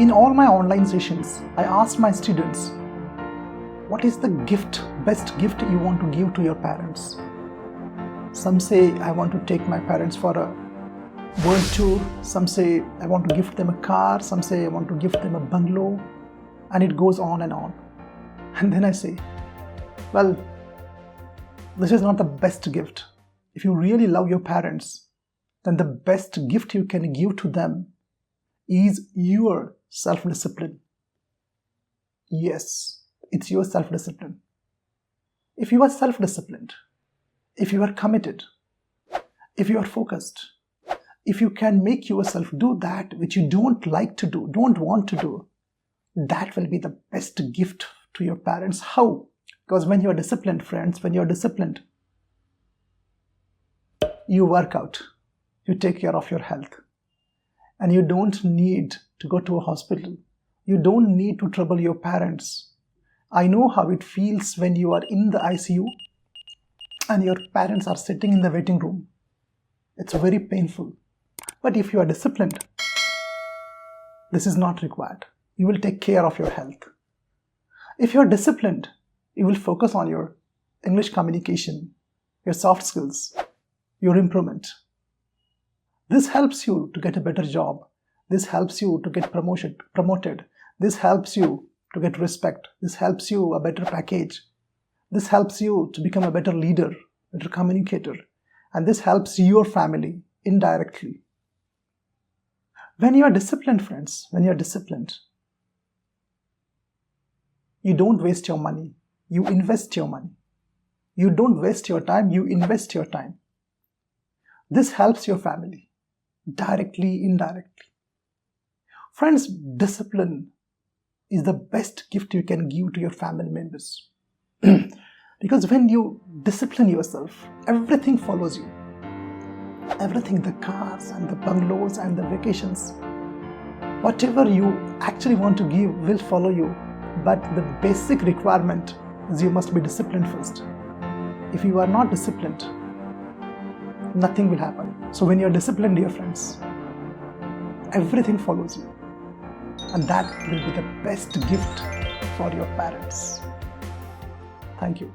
In all my online sessions, I asked my students, what is the best gift you want to give to your parents? Some say, I want to take my parents for a world tour. Some say, I want to gift them a car. Some say, I want to gift them a bungalow. And it goes on and on. And then I say, well, this is not the best gift. If you really love your parents, then the best gift you can give to them is your self-discipline. Yes, it's your self-discipline. If you are self-disciplined, if you are committed, if you are focused, if you can make yourself do that which you don't like to do, don't want to do, that will be the best gift to your parents. How? Because when you are disciplined, friends, when you are disciplined, you work out, you take care of your health, and you don't need to go to a hospital. You don't need to trouble your parents. I know how it feels when you are in the ICU and your parents are sitting in the waiting room. It's very painful. But if you are disciplined, this is not required. You will take care of your health. If you are disciplined, you will focus on your English communication, your soft skills, your improvement. This helps you to get a better job. This helps you to get promoted. This helps you to get respect. This helps you a better package. This helps you to become a better leader, better communicator. And this helps your family indirectly. When you are disciplined, friends, when you are disciplined, you don't waste your money. You invest your money. You don't waste your time. You invest your time. This helps your family directly, indirectly. Friends, discipline is the best gift you can give to your family members. Because when you discipline yourself, everything follows you. Everything, the cars and the bungalows and the vacations, whatever you actually want to give will follow you. But the basic requirement is you must be disciplined first. If you are not disciplined, nothing will happen. So when you are disciplined, dear friends, everything follows you. And that will be the best gift for your parents. Thank you.